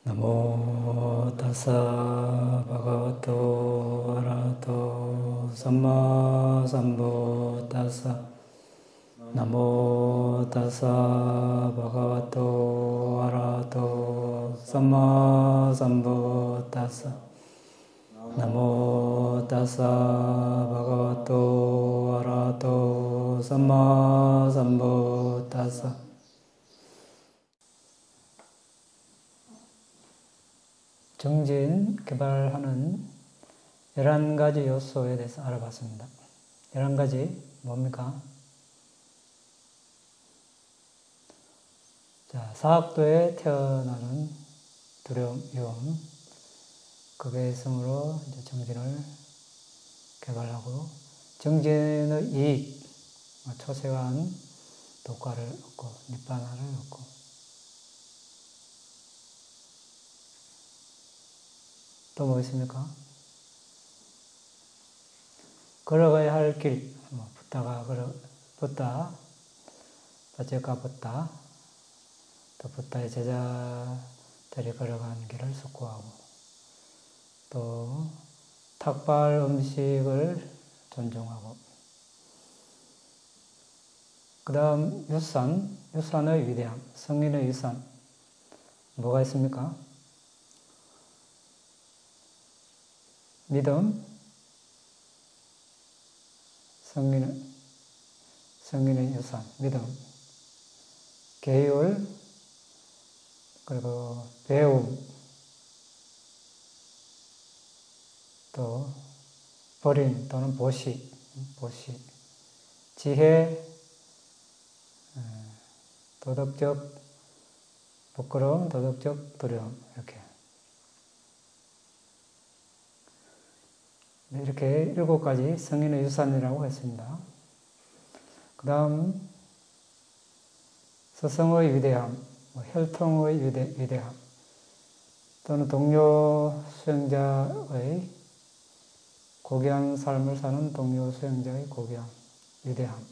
나모 타사 바가와토 아라하토 삼마 삼부타사 나모 타사 바가와토 아라하토 삼마 삼부타사 나모 타사 바가와토 아라하토 삼마 삼부타사. 정진 개발하는 11가지 요소에 대해서 알아봤습니다. 11가지 뭡니까? 자, 사학도에 태어나는 두려움, 위험, 극외성으로 이제 정진을 개발하고 정진의 이익, 초세한 도과를 얻고 니빠나를 얻고 또 뭐 있습니까? 걸어가야 할 길, 붓다, 바체카 붓다, 또 붓다의 제자들이 걸어가는 길을 숙고하고, 또 탁발 음식을 존중하고, 그 다음 유산의 위대함, 성인의 유산, 뭐가 있습니까? 믿음, 성인의 유산, 믿음, 계율, 그리고 배움, 또 버림 또는 보시, 지혜, 도덕적 부끄러움, 도덕적 두려움, 이렇게 7가지 성인의 유산이라고 했습니다. 그 다음 스승의 위대함, 혈통의 위대함, 또는 동료 수행자의 고귀한 삶을 사는 동료 수행자의 고귀한 위대함,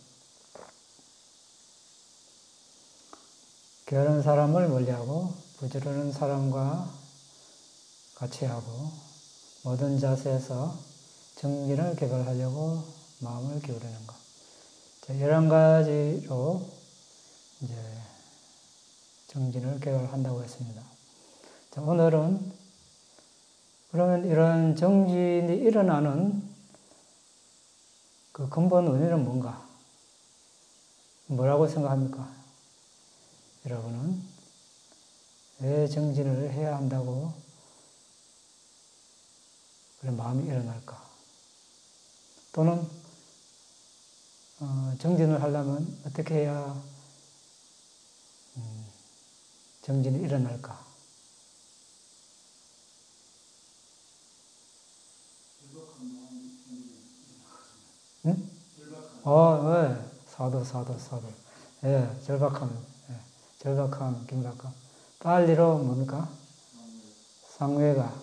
게으른 사람을 멀리하고 부지런한 사람과 같이 하고 모든 자세에서 정진을 개발하려고 마음을 기울이는 것. 11가지로 이제 정진을 개발한다고 했습니다. 자, 오늘은 그러면 이런 정진이 일어나는 그 근본 원인은 뭔가? 뭐라고 생각합니까? 여러분은 왜 정진을 해야 한다고 그런 마음이 일어날까? 또는 정진을 하려면 어떻게 해야 정진이 일어날까? 응? 네. 사도. 예, 절박함, 긴박함. 빨리로 뭡니까? 상회가.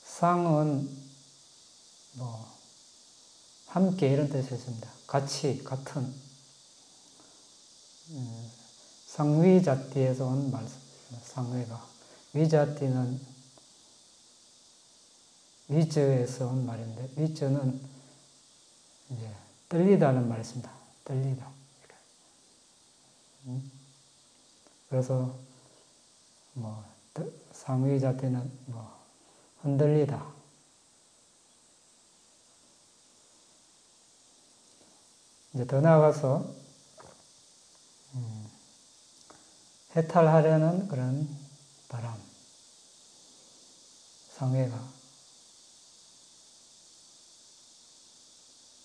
상은 함께 이런 뜻이 있습니다. 같이, 같은. 상위자띠에서 온 말씀, 상회가. 위자띠는 위저에서 온 말인데, 위저는 이제 떨리다는 말입니다. 떨리다. 그래서 상위자띠는 흔들리다. 이제 더 나아가서 해탈하려는 그런 바람, 상회가.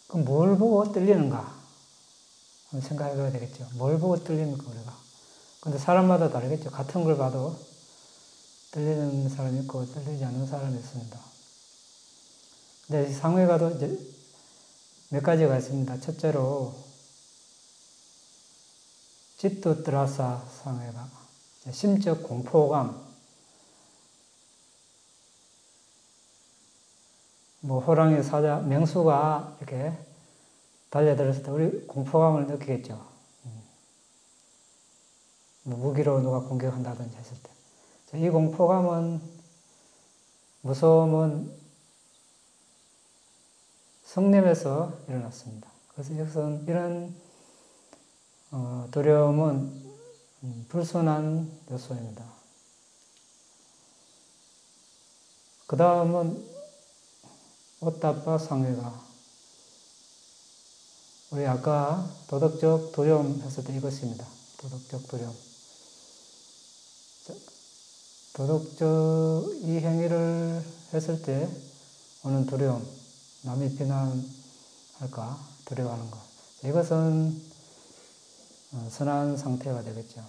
그럼 뭘 보고 떨리는가? 한번 생각해 봐야 되겠죠. 뭘 보고 떨립니까, 우리가? 근데 사람마다 다르겠죠. 같은 걸 봐도 떨리는 사람이 있고 떨리지 않는 사람이 있습니다. 근데 상회가도 이제 몇 가지가 있습니다. 첫째로 찌뚜트라사 상회가 심적 공포감, 호랑이 사자, 맹수가 이렇게 달려들었을 때 우리 공포감을 느끼겠죠. 무기로 누가 공격한다든지 했을 때. 이 공포감은, 무서움은 성냄에서 일어났습니다. 그래서 여기서는 이런 두려움은 불순한 요소입니다. 그 다음은 오따빠 상회가, 우리 아까 도덕적 두려움 했을 때 이것입니다. 도덕적 두려움. 도덕적 이 행위를 했을 때 오는 두려움, 남이 비난할까 두려워하는 것. 이것은 선한 상태가 되겠죠.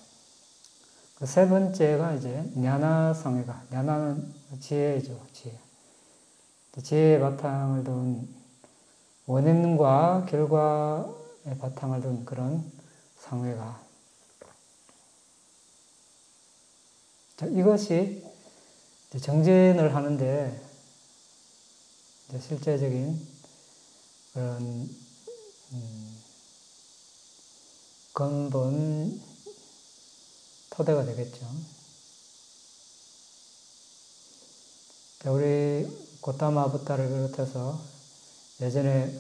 그 세 번째가 이제 냐나 상회가, 냐나는 지혜죠, 지혜. 지혜의 바탕을 둔, 원인과 결과의 바탕을 둔 그런 상회가. 자, 이것이 정진을 하는데 실제적인 그런 근본 토대가 되겠죠. 우리 고타마 붓다를 비롯해서 예전에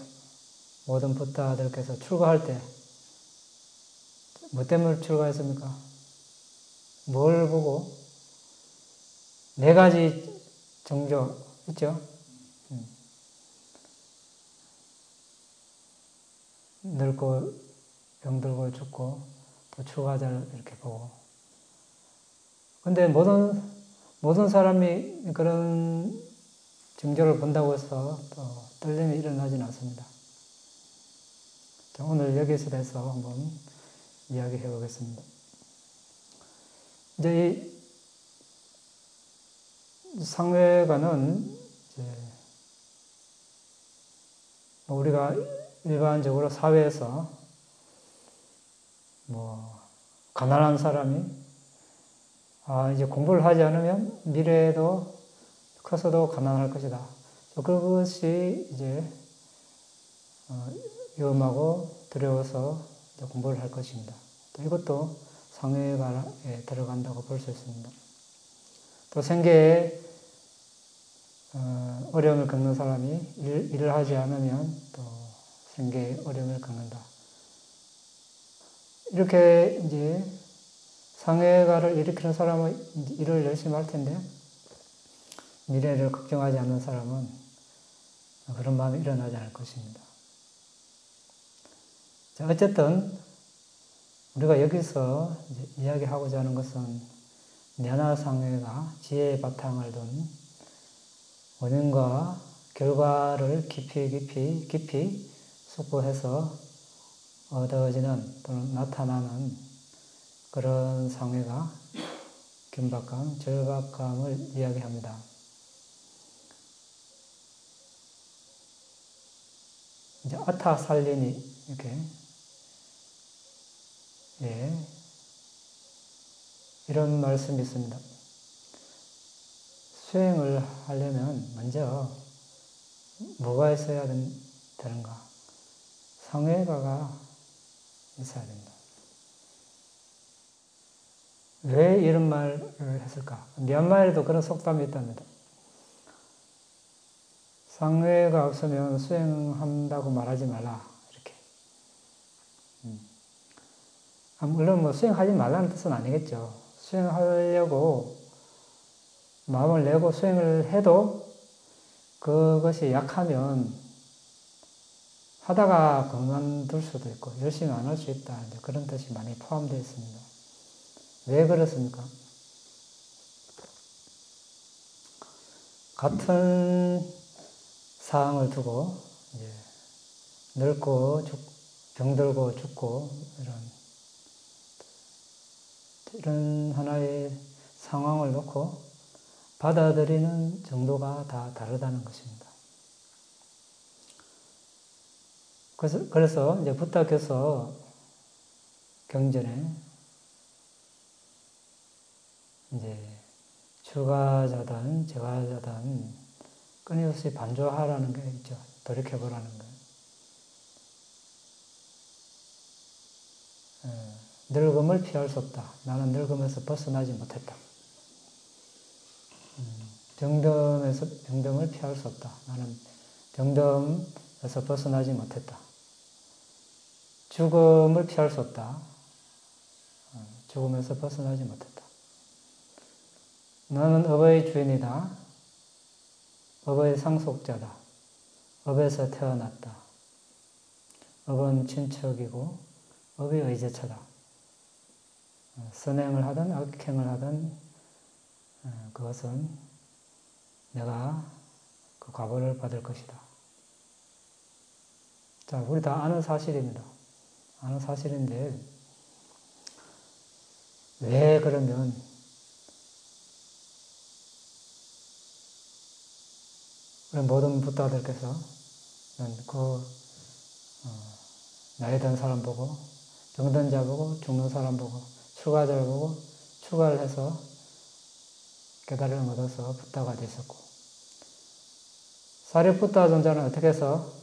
모든 붓다들께서 출가할 때 뭐 때문에 출가했습니까? 뭘 보고? 네 가지 정조 있죠? 늙고 병들고 죽고 또 출가자를 이렇게 보고. 근데 모든 사람이 그런 징조를 본다고 해서 또 떨림이 일어나지는 않습니다. 자, 오늘 여기서 대해서 한번 이야기해 보겠습니다. 이제 이 상회가는 이제 우리가 일반적으로 사회에서 가난한 사람이 이제 공부를 하지 않으면 미래에도 커서도 가난할 것이다. 그것이 이제 위험하고 두려워서 이제 공부를 할 것입니다. 또 이것도 상회가에 들어간다고 볼 수 있습니다. 또 생계에 어려움을 겪는 사람이 일을 하지 않으면 또 생계에 어려움을 겪는다. 이렇게 이제 상회가를 일으키는 사람은 일을 열심히 할 텐데 미래를 걱정하지 않는 사람은 그런 마음이 일어나지 않을 것입니다. 자, 어쨌든 우리가 여기서 이제 이야기하고자 하는 것은 냐나 상회가 지혜의 바탕을 둔 원인과 결과를 깊이 숙고해서 얻어지는 또는 나타나는 그런 상회가 긴박감, 절박감을 이야기합니다. 이제 아타 살리니 이렇게 이런 말씀이 있습니다. 수행을 하려면 먼저 뭐가 있어야 되는가? 상회가가 있어야 된다. 왜 이런 말을 했을까? 미얀마에도 그런 속담이 있답니다. 상회가 없으면 수행한다고 말하지 말라. 이렇게. 물론 수행하지 말라는 뜻은 아니겠죠. 수행하려고 마음을 내고 수행을 해도 그것이 약하면 하다가 그만둘 수도 있고 열심히 안 할 수 있다. 이제 그런 뜻이 많이 포함되어 있습니다. 왜 그렇습니까? 같은 사항을 두고 이제 늙고 병들고 죽고 이런 하나의 상황을 놓고 받아들이는 정도가 다 다르다는 것입니다. 그래서 이제 붓다께서 경전에 이제 출가자든 제가자든 끊임없이 반조하라는 게 있죠. 돌이켜보라는 거. 늙음을 피할 수 없다. 나는 늙음에서 벗어나지 못했다. 병듦을 피할 수 없다. 나는 병듦에서 벗어나지 못했다. 죽음을 피할 수 없다. 죽음에서 벗어나지 못했다. 나는 업의 주인이다. 업의 상속자다. 업에서 태어났다. 업은 친척이고 업이 의제처다. 선행을 하든 악행을 하든 그것은 내가 그 과보를 받을 것이다. 자, 우리 다 아는 사실입니다. 아는 사실인데 왜 그러면 우리 모든 부다들께서 나이 든 사람 보고 병든 자 보고 죽는 사람 보고 출가자를 보고 출가를 해서 깨달음을 얻어서 부다가 되셨고 사리푸타 존자는 어떻게 해서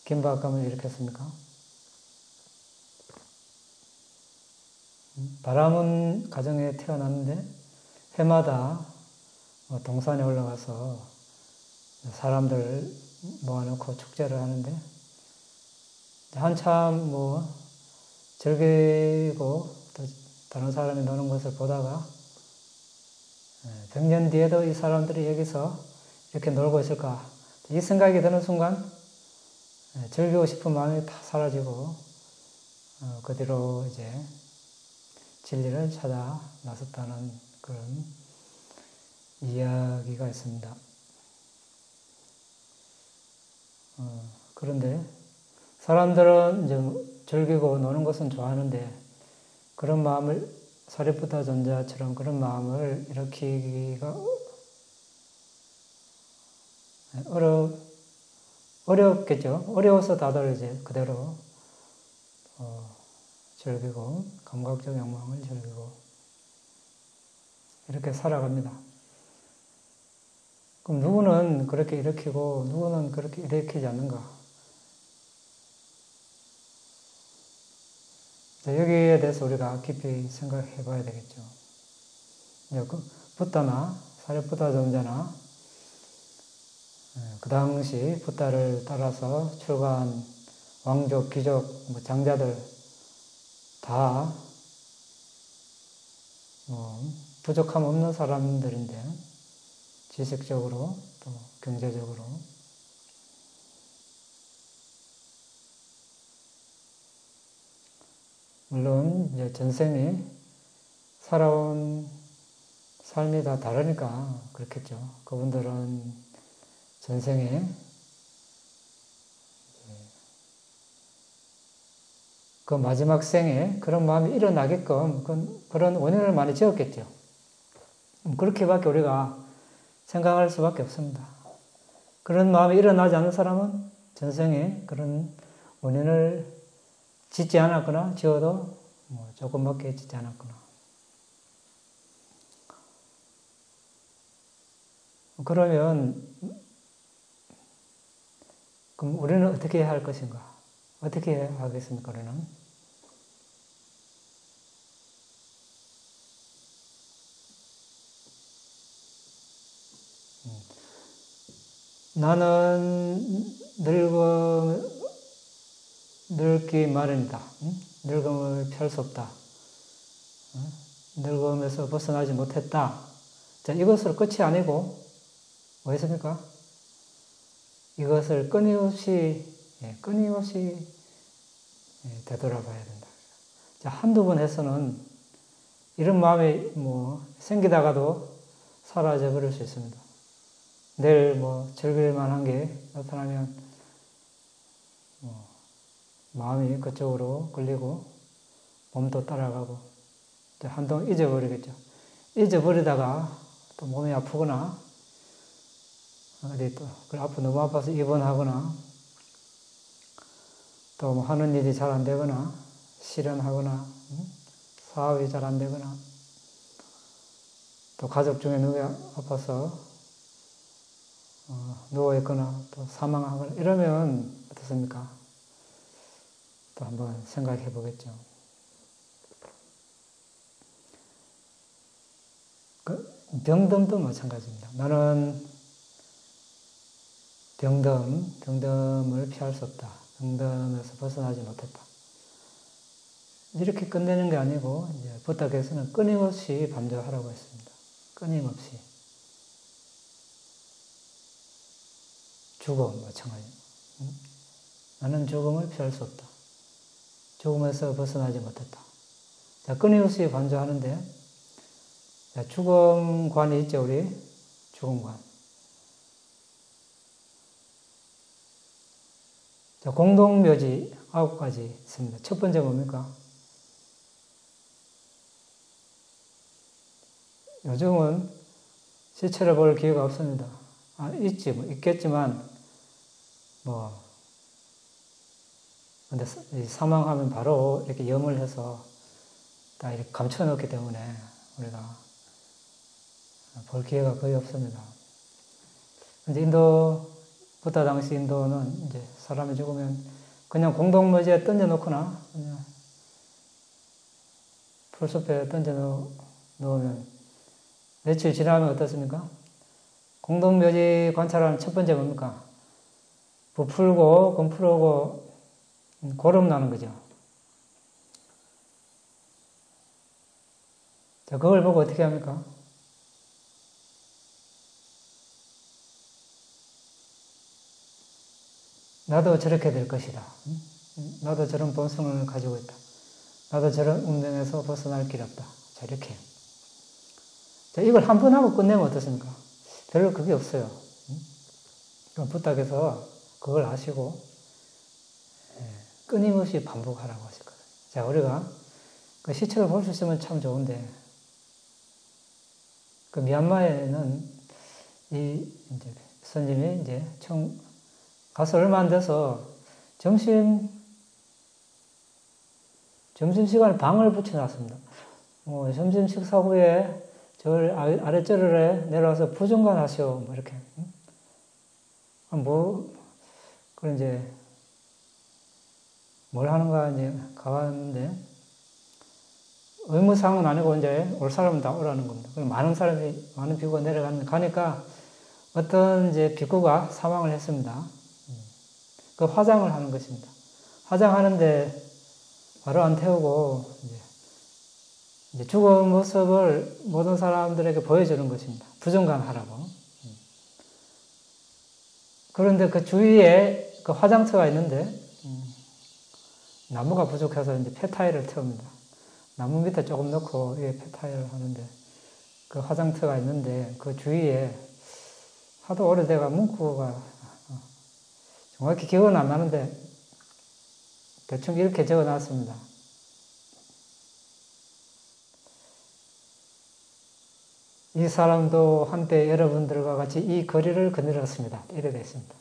긴박감을 일으켰습니까? 바람은 가정에 태어났는데 해마다 동산에 올라가서 사람들 모아놓고 축제를 하는데 한참 즐기고 또 다른 사람이 노는 것을 보다가 100년 뒤에도 이 사람들이 여기서 이렇게 놀고 있을까 이 생각이 드는 순간 즐기고 싶은 마음이 다 사라지고 그 뒤로 이제 진리를 찾아 나섰다는 그런 이야기가 있습니다. 그런데 사람들은 이제 즐기고 노는 것은 좋아하는데 그런 마음을 사리푸타 존자처럼 그런 마음을 일으키기가 어렵겠죠. 어려워서 다들 이제 그대로 즐기고 감각적 욕망을 즐기고 이렇게 살아갑니다. 그럼 누구는 그렇게 일으키고 누구는 그렇게 일으키지 않는가? 여기에 대해서 우리가 깊이 생각해 봐야 되겠죠. 부다나 사리푸타 존자나 그 당시 부다를 따라서 출가한 왕족, 귀족, 장자들 다 부족함 없는 사람들인데 지식적으로 또 경제적으로 물론 이제 전생에 살아온 삶이 다 다르니까 그렇겠죠. 그분들은 전생에 그 마지막 생에 그런 마음이 일어나게끔 그런 원인을 많이 지었겠죠. 그렇게밖에 우리가 생각할 수밖에 없습니다. 그런 마음이 일어나지 않는 사람은 전생에 그런 원인을 짓지 않았거나 지어도 조금밖에 짓지 않았거나 그러면 그럼 우리는 어떻게 해야 할 것인가? 어떻게 해야 하겠습니까? 우리는 나는 늙기 마련이다. 늙음을 피할 수 없다. 늙음에서 벗어나지 못했다. 자, 이것으로 끝이 아니고 뭐였습니까? 이것을 끊임없이 되돌아봐야 된다. 자, 한두 번 해서는 이런 마음이 생기다가도 사라져 버릴 수 있습니다. 내일 즐길 만한 게 나타나면 마음이 그쪽으로 끌리고 몸도 따라가고 한동안 잊어버리겠죠. 잊어버리다가 또 몸이 아프거나 어디 또 너무 아파서 입원하거나 또 하는 일이 잘 안 되거나 실현하거나 사업이 잘 안 되거나 또 가족 중에 누구 아파서 누워있거나 또 사망하거나 이러면 어떻습니까? 또 한번 생각해 보겠죠. 병듦도 마찬가지입니다. 나는 병듦을 피할 수 없다. 병듦에서 벗어나지 못했다. 이렇게 끝내는 게 아니고, 이제 부탁에서는 끊임없이 반조하라고 했습니다. 끊임없이. 죽음, 마찬가지. 나는 죽음을 피할 수 없다. 죽음에서 벗어나지 못했다. 자, 끊임없이 반조하는데, 자, 죽음관이 있죠, 우리? 죽음관. 자, 공동묘지 9가지 있습니다. 첫 번째 뭡니까? 요즘은 시체를 볼 기회가 없습니다. 있겠지만, 근데 사망하면 바로 이렇게 염을 해서 다 이렇게 감춰놓기 때문에 우리가 볼 기회가 거의 없습니다. 근데 부터 당시 인도는 이제 사람이 죽으면 그냥 공동묘지에 던져놓거나 그냥 풀숲에 던져놓으면 며칠 지나면 어떻습니까? 공동묘지 관찰하는 첫 번째 뭡니까? 부풀고, 검풀고, 고름 나는 거죠. 자, 그걸 보고 어떻게 합니까? 나도 저렇게 될 것이다. 나도 저런 본성을 가지고 있다. 나도 저런 운명에서 벗어날 길 없다. 자, 이렇게. 자, 이걸 한 번 하고 끝내면 어떻습니까? 별로 그게 없어요. 그럼 부탁해서 그걸 아시고, 끊임없이 반복하라고 하셨거든요. 자, 우리가 그 시체를 볼 수 있으면 참 좋은데, 그 미얀마에는 이제 선생님이 이제 가서 얼마 안 돼서 점심시간에 방을 붙여놨습니다. 점심 식사 후에 아랫절에 내려와서 부중간 하시오. 이렇게. 그럼 이제, 뭘 하는가, 이제, 가봤는데, 의무사항은 아니고, 이제, 올 사람은 다 오라는 겁니다. 많은 비구가 가니까, 어떤 이제 비구가 사망을 했습니다. 그 화장을 하는 것입니다. 화장하는데, 바로 안 태우고, 이제 죽은 모습을 모든 사람들에게 보여주는 것입니다. 부정강하라고. 그런데 그 주위에 그 화장터가 있는데, 나무가 부족해서 이제 폐타일을 태웁니다. 나무 밑에 조금 넣고 위에 폐타일을 하는데, 그 화장터가 있는데, 그 주위에 하도 오래돼가 문구가 정확히 기억은 안 나는데, 대충 이렇게 적어 놨습니다. 이 사람도 한때 여러분들과 같이 이 거리를 거닐었습니다. 이래 되어 있습니다.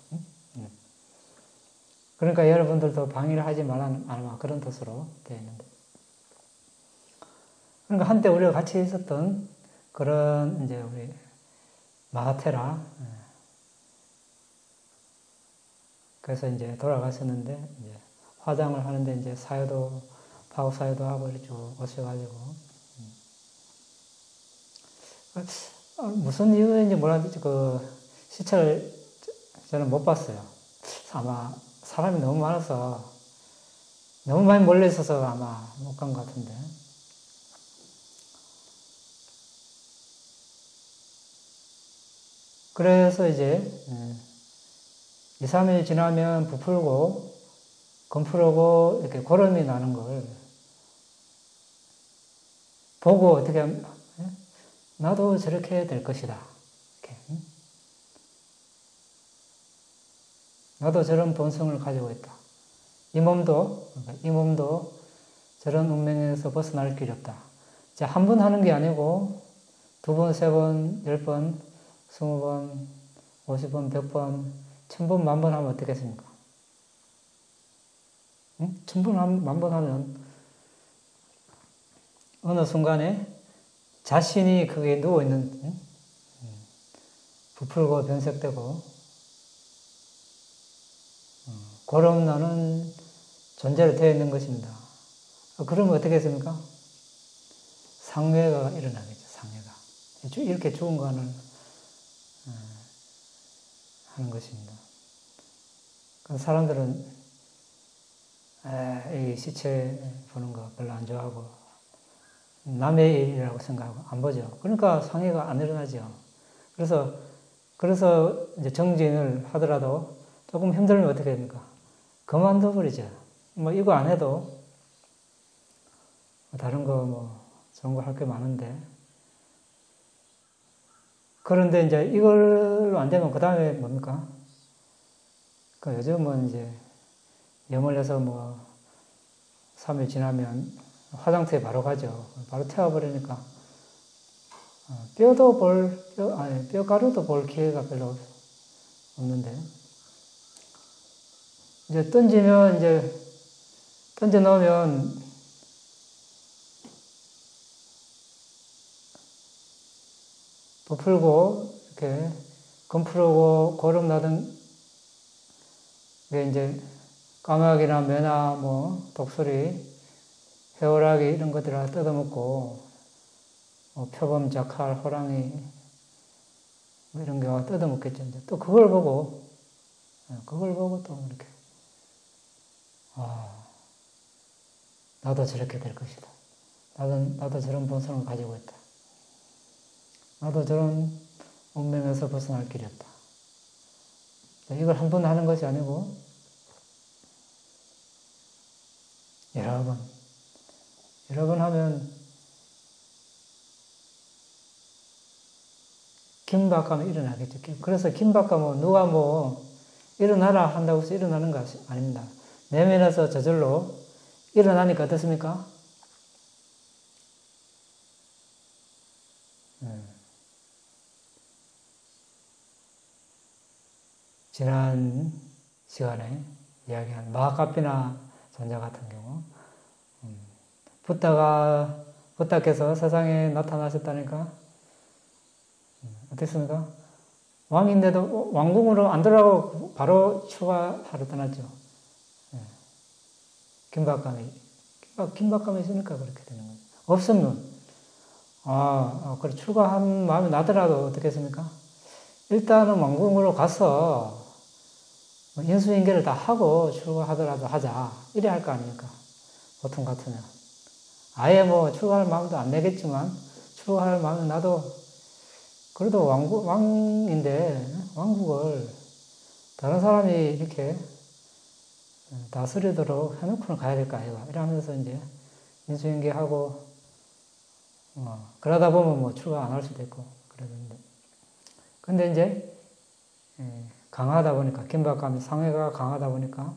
그러니까 여러분들도 방해를 하지 말라는 아마 그런 뜻으로 되어 있는데. 그러니까 한때 우리가 같이 있었던 그런 이제 우리 마하테라. 그래서 이제 돌아가셨는데 이제 화장을 하는데 이제 파국 사유도 하고 이렇게 쭉 오셔가지고. 무슨 이유인지 몰랐는데, 시체를 저는 못 봤어요. 아마 사람이 너무 많아서, 너무 많이 몰려있어서 아마 못 간 것 같은데. 그래서 이제, 2, 3일 지나면 부풀고, 검푸르고, 이렇게 고름이 나는 걸 보고 어떻게 하면, 나도 저렇게 될 것이다. 이렇게. 나도 저런 본성을 가지고 있다. 이 몸도 저런 운명에서 벗어날 길이 없다. 자, 한 번 하는 게 아니고 2번, 3번, 10번, 20번, 50번, 100번, 1000번, 10,000번 하면 어떻겠습니까? 1000번, 10,000번 하면 어느 순간에 자신이 거기에 누워있는, 부풀고 변색되고, 고름나는 존재로 되어 있는 것입니다. 그러면 어떻게 했습니까? 상회가 일어나겠죠, 상회가. 이렇게 죽은 간을 하는 것입니다. 그래서 사람들은 이 시체 보는 거 별로 안 좋아하고 남의 일이라고 생각하고 안 보죠. 그러니까 상해가 안 일어나죠. 그래서 이제 정진을 하더라도 조금 힘들면 어떻게 됩니까? 그만둬 버리죠. 뭐 이거 안 해도 다른 거 뭐 좋은 거 할 게 많은데. 그런데 이제 이걸로 안 되면 그 다음에 뭡니까? 그러니까 요즘은 이제 염을 내서 뭐 3일 지나면 화장터에 바로 가죠. 바로 태워버리니까 뼈가루도 볼 기회가 별로 없는데 이제 던져 넣으면 부풀고 이렇게 검푸르고 고름 나던 게 이제 까마귀나 매나 뭐 독수리, 해오라기 이런 것들 다 뜯어먹고 표범, 자칼, 호랑이 뭐 이런 게 뜯어먹겠죠. 이제 또 그걸 보고 또 이렇게 나도 저렇게 될 것이다. 나도 저런 본성을 가지고 있다. 나도 저런 운명에서 벗어날 길이 없다. 이걸 한 번 하는 것이 아니고 여러 번 하면 긴박감이 일어나겠죠. 그래서 긴박감은 누가 뭐 일어나라 한다고 해서 일어나는 것이 아닙니다. 내면에서 저절로 일어나니까 어떻습니까? 지난 시간에 이야기한 마하카피나 존재 같은 경우 부다께서 세상에 나타나셨다니까 어땠습니까? 왕인데도 왕궁으로 안 들어가고 바로 추가하러 떠났죠. 긴박감이 있으니까 그렇게 되는 거예요. 없으면 그래 출가한 마음이 나더라도 어떻게 했습니까? 일단은 왕궁으로 가서 인수인계를 다 하고 출가하더라도 하자. 이래 할 거 아닙니까? 보통 같으면. 아예 뭐 출가할 마음도 안 내겠지만 출가할 마음이 나도 그래도 왕인데 왕국을 다른 사람이 이렇게 다스리도록 해놓고는 가야 될 거 아이가. 이러면서 이제 인수인계하고 그러다 보면 뭐 출가 안 할 수도 있고 그러는데. 근데 이제 강하다 보니까 긴박감이 상해가 강하다 보니까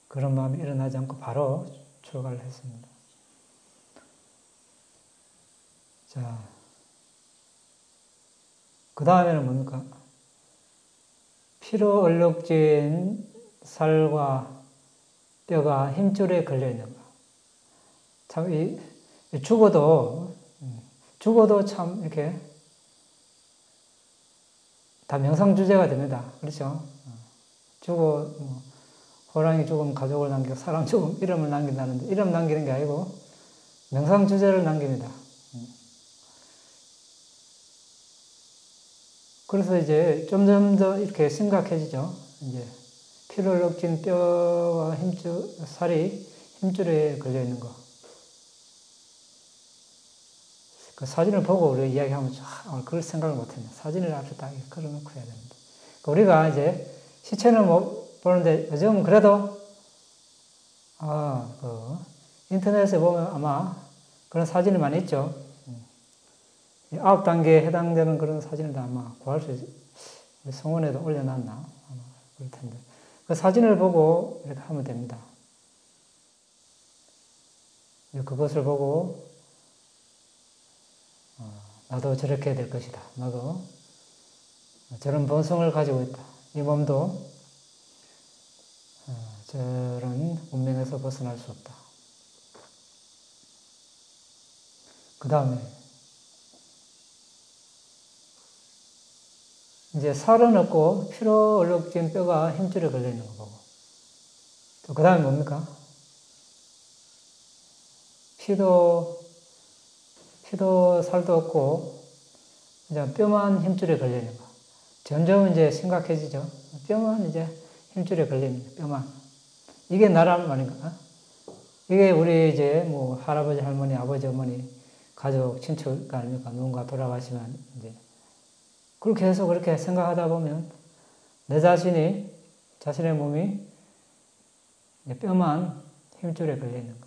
그런 마음이 일어나지 않고 바로 출가를 했습니다. 자, 그 다음에는 뭡니까? 피로 얼룩진 살과 뼈가 힘줄에 걸려있는 거. 참, 죽어도 참 이렇게 다 명상주제가 됩니다. 그렇죠? 호랑이 죽으면 가족을 남기고 사람 죽으면 이름을 남긴다는데 이름 남기는 게 아니고 명상주제를 남깁니다. 그래서 이제 점점 더 이렇게 심각해지죠. 이제 피를 억진 뼈와 살이 힘줄에 걸려있는 거. 그 사진을 보고 우리가 이야기하면 그걸 생각을 못했네. 사진을 앞에 딱 걸어놓고 해야 됩니다. 우리가 이제 시체는 못 보는데 요즘은 그래도 인터넷에 보면 아마 그런 사진이 많이 있죠. 9단계에 해당되는 그런 사진을 아마 구할 수 있어요. 우리 성원에도 올려놨나? 아마 그럴 텐데. 그 사진을 보고 이렇게 하면 됩니다. 그것을 보고 나도 저렇게 될 것이다. 나도 저런 본성을 가지고 있다. 이 몸도 저런 운명에서 벗어날 수 없다. 그 다음에 이제 살은 없고 피로 얼룩진 뼈가 힘줄에 걸려있는 거 보고 또 그 다음에 뭡니까? 피도 피도 살도 없고 이제 뼈만 힘줄에 걸리는 거. 점점 이제 심각해지죠. 뼈만 이제 힘줄에 걸리는 거, 뼈만. 이게 나란 말인가? 이게 우리 이제 뭐 할아버지, 할머니, 아버지, 어머니, 가족, 친척 아닙니까? 누군가 돌아가시면 이제 그렇게 해서 그렇게 생각하다 보면 내 자신이, 자신의 몸이 이제 뼈만 힘줄에 걸리는 거.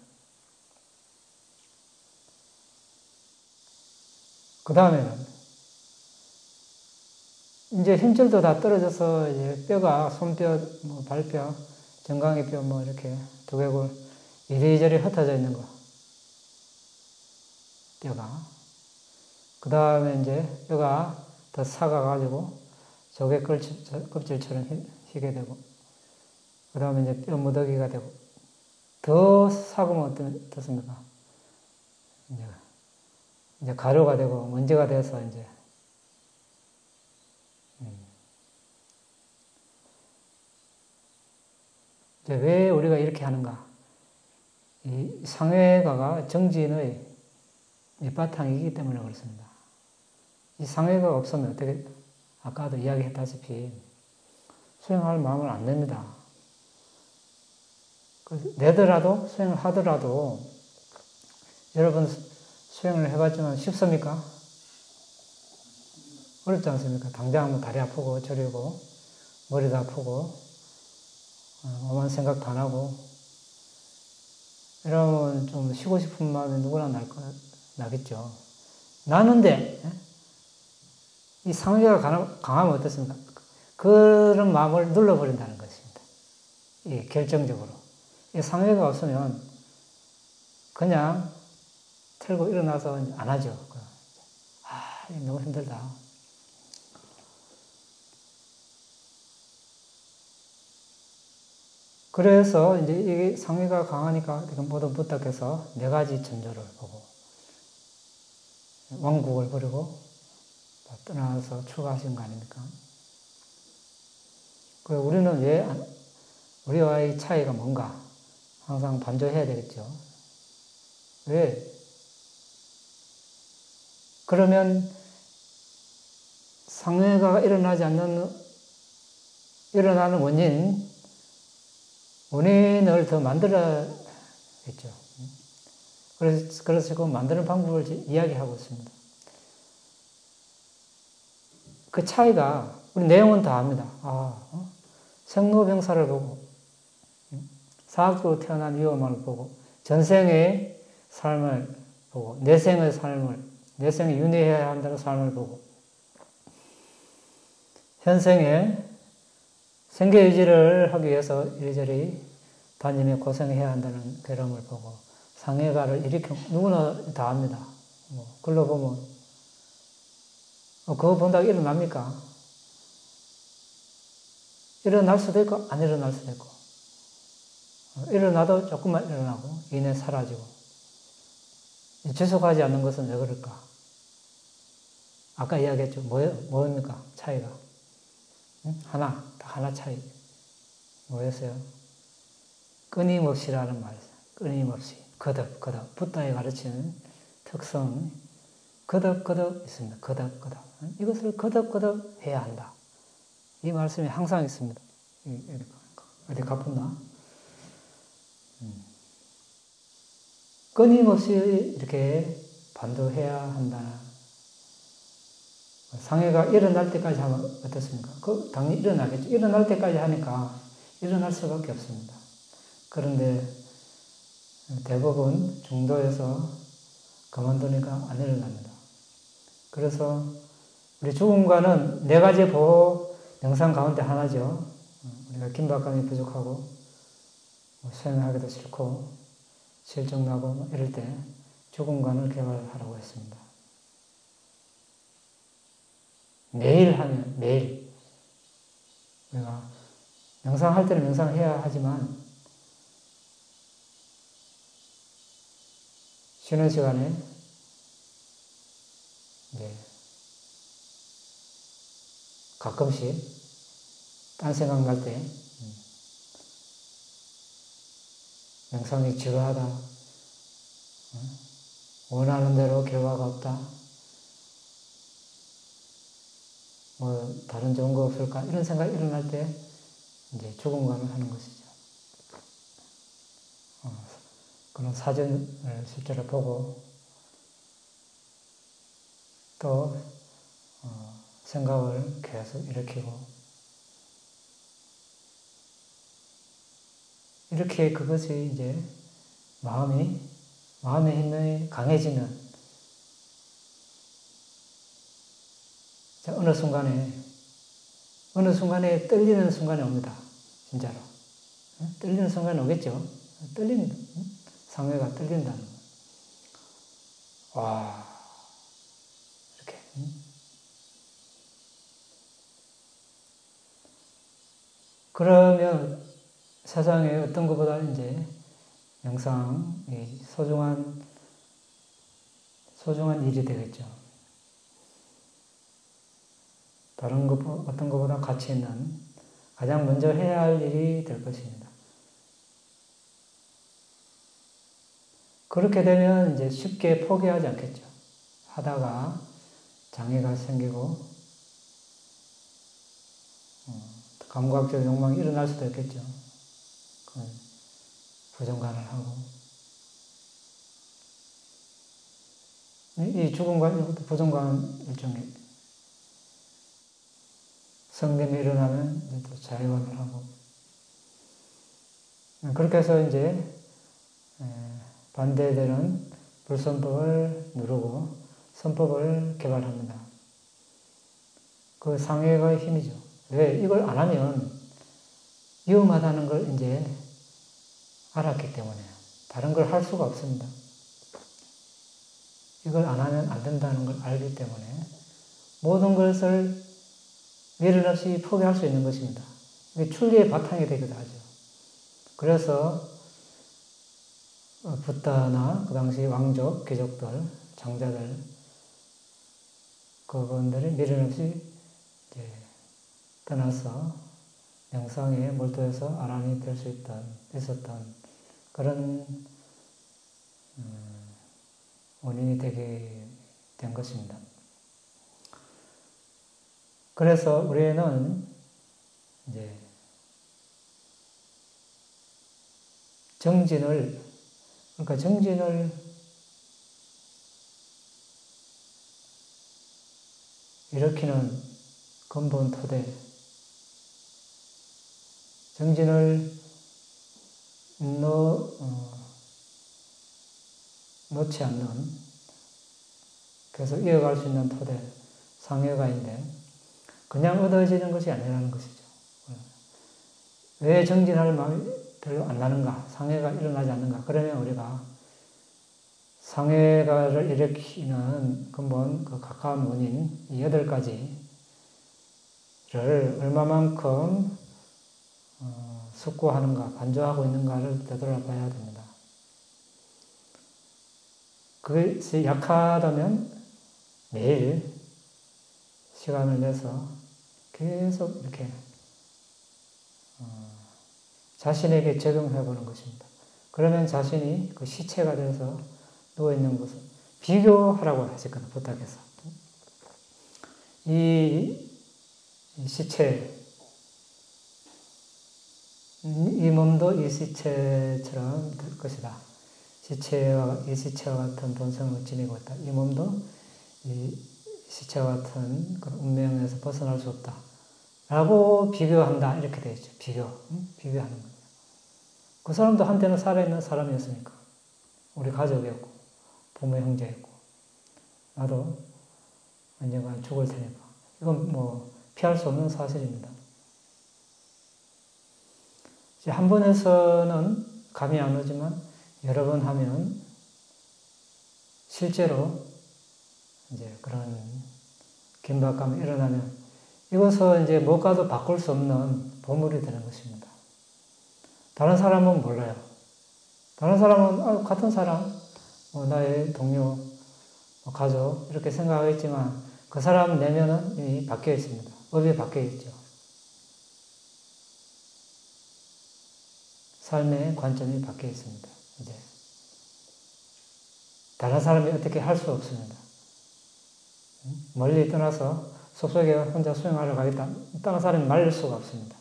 그 다음에는 이제 힘줄도 다 떨어져서 이제 뼈가 손뼈, 뭐 발뼈, 정강이 뼈 뭐 이렇게 두개골 이리저리 흩어져 있는 거. 뼈가. 그 다음에 이제 뼈가 더 삭아가지고 조개 껍질처럼 희게 되고, 그 다음에 이제 뼈 무더기가 되고, 더 삭으면 어떻습니까? 이제 가루가 되고 먼지가 돼서 이제 왜 우리가 이렇게 하는가? 이 상회가가 정진의 밑바탕이기 때문에 그렇습니다. 이 상회가 없으면 어떻게, 아까도 이야기했다시피 수행할 마음을 안 냅니다. 내더라도, 수행을 하더라도, 여러분 수행을 해봤지만 쉽습니까? 어렵지 않습니까? 당장 뭐 다리 아프고 저리고 머리도 아프고 오만 생각도 안 하고 이러면 좀 쉬고 싶은 마음이 누구나 나겠죠. 나는데 이 상회가 강하면 어떻습니까? 그런 마음을 눌러버린다는 것입니다. 이 결정적으로. 이 상회가 없으면 그냥 틀고 일어나서 안 하죠. 너무 힘들다. 그래서 이제 이게 상회가 강하니까 모두 부탁해서 4가지 전조를 보고 왕국을 버리고 떠나서 출가하신 거 아닙니까? 우리는 왜, 우리와의 차이가 뭔가 항상 반조해야 되겠죠. 왜? 그러면 상회가 일어나는 원인을 더 만들어야겠죠. 그래서 지금 만드는 방법을 이야기하고 있습니다. 그 차이가, 우리 내용은 다 압니다. 생로병사를 보고, 사학으로 태어난 위험을 보고, 전생의 삶을 보고, 내생의 윤회해야 한다는 삶을 보고, 현생에 생계 유지를 하기 위해서 이리저리 다니며 고생해야 한다는 괴로움을 보고, 상해가를 일으켜, 누구나 다 압니다. 글로 보면, 그거 본다고 일어납니까? 일어날 수도 있고, 안 일어날 수도 있고. 일어나도 조금만 일어나고, 이내 사라지고. 지속하지 않는 것은 왜 그럴까? 아까 이야기했죠. 뭐입니까? 차이가. 하나 차이. 뭐였어요? 끊임없이라는 말이죠. 끊임없이. 거듭. 붓다에 가르치는 특성. 거듭 있습니다. 거듭. 이것을 거듭 해야 한다. 이 말씀이 항상 있습니다. 어디 가뿐나? 끊임없이 이렇게 반도해야 한다. 상해가 일어날 때까지 하면 어떻습니까? 당연히 일어나겠죠. 일어날 때까지 하니까 일어날 수밖에 없습니다. 그런데 대부분 중도에서 그만두니까 안 일어납니다. 그래서 우리 죽음과는 4가지 보호 영상 가운데 하나죠. 우리가 긴박감이 부족하고 수행하기도 싫고 실증나고 이럴 때 죽음관을 개발하라고 했습니다. 매일 우리가 명상할 때는 명상해야 하지만 쉬는 시간에 이제 가끔씩 딴 생각 날 때 명상이 지루하다, 원하는 대로 결과가 없다. 뭐 다른 좋은 거 없을까? 이런 생각이 일어날 때 이제 죽음감을 하는 것이죠. 그런 사진을 실제로 보고 또 생각을 계속 일으키고 이렇게 그것이 이제 마음의 힘이 강해지는 어느 순간에 떨리는 순간이 옵니다. 진짜로. 떨리는 순간이 오겠죠. 상회가 떨린다는 거. 와, 이렇게. 그러면 세상에 어떤 것보다 이제 명상이 소중한 일이 되겠죠. 다른 것, 어떤 것보다 가치 있는 가장 먼저 해야 할 일이 될 것입니다. 그렇게 되면 이제 쉽게 포기하지 않겠죠. 하다가 장애가 생기고 감각적 욕망이 일어날 수도 있겠죠. 부정간을 하고 이 죽음과 이것도 부정간 일종의 성냄이 일어나면 이제 또 자해관을 하고 그렇게 해서 이제 반대되는 불선법을 누르고 선법을 개발합니다. 그 상해의 힘이죠. 왜? 이걸 안 하면 위험하다는 걸 이제 알았기 때문에 다른 걸 할 수가 없습니다. 이걸 안 하면 안 된다는 걸 알기 때문에 모든 것을 미련 없이 포기할 수 있는 것입니다. 이게 출리의 바탕이 되기도 하죠. 그래서 붓다나 그 당시 왕족, 귀족들, 장자들 그분들이 미련 없이 이제 떠나서 명상에 몰두해서 아란이 될 수 있었던 그런 원인이 되게 된 것입니다. 그래서 우리는 이제 정진을 일으키는 근본 토대, 정진을 놓지 않는, 계속 이어갈 수 있는 토대, 상해가인데, 그냥 얻어지는 것이 아니라는 것이죠. 왜 정진할 마음이 별로 안 나는가? 상해가 일어나지 않는가? 그러면 우리가 상해가를 일으키는 근본 그 가까운 원인, 이 8가지를 얼마만큼 숙고하는가, 반조하고 있는가를 되돌아봐야 됩니다. 그것이 약하다면 매일 시간을 내서 계속 이렇게 자신에게 적용해 보는 것입니다. 그러면 자신이 그 시체가 돼서 누워있는 것을 비교하라고 하셨거든요. 부탁해서. 이 시체, 이 몸도 이 시체처럼 될 것이다. 이 시체와 같은 본성을 지니고 있다. 이 몸도 이 시체와 같은 그런 운명에서 벗어날 수 없다. 라고 비교한다. 이렇게 되어 있죠. 비교하는 거예요. 그 사람도 한때는 살아있는 사람이었으니까. 우리 가족이었고, 부모 형제였고, 나도 언젠가 죽을 테니까. 이건 뭐, 피할 수 없는 사실입니다. 이제 한 번 해서는 감이 안 오지만, 여러 번 하면, 실제로, 이제 그런 긴박감이 일어나면, 이것은 이제 무엇과도 바꿀 수 없는 보물이 되는 것입니다. 다른 사람은 몰라요. 다른 사람은 같은 사람, 나의 동료, 가족 이렇게 생각하겠지만 그 사람 내면은 이미 바뀌어 있습니다. 업이 바뀌어 있죠. 삶의 관점이 바뀌어 있습니다. 이제 다른 사람이 어떻게 할 수 없습니다. 멀리 떠나서 숲속에 혼자 수영하러 가겠다. 다른 사람이 말릴 수가 없습니다.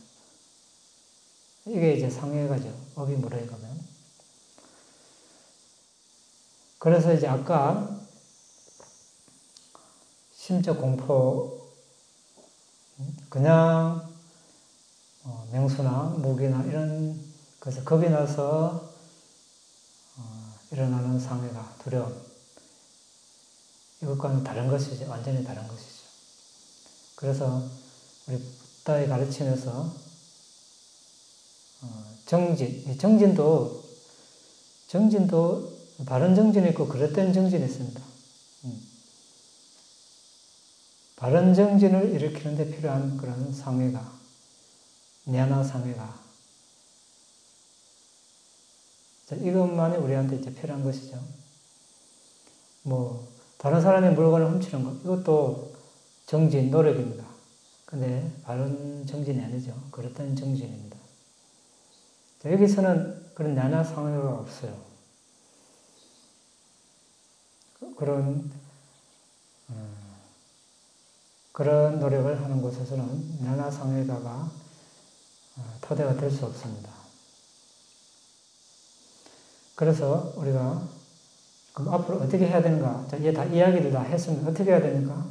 이게 이제 상해가죠. 업이 물어에 가면. 그래서 이제 아까 심적 공포, 그냥 명수나 무기나 이런 것에 겁이 나서 일어나는 상해가 두려움. 이것과는 다른 것이죠. 완전히 다른 것이죠. 그래서 우리 부다의 가르침에서 정진도 바른 정진이 있고 그릇된 정진이 있습니다. 바른 정진을 일으키는 데 필요한 그런 상해가, 냐나 상해가. 이것만이 우리한테 이제 필요한 것이죠. 다른 사람의 물건을 훔치는 것, 이것도 정진, 노력입니다. 근데 바른 정진이 아니죠. 그릇된 정진입니다. 여기서는 그런 냐나 상해가 없어요. 그런 노력을 하는 곳에서는 냐나 상해가가 토대가 될 수 없습니다. 그래서 우리가 그럼 앞으로 어떻게 해야 되는가? 자, 다 이야기를 다 했으면 어떻게 해야 됩니까?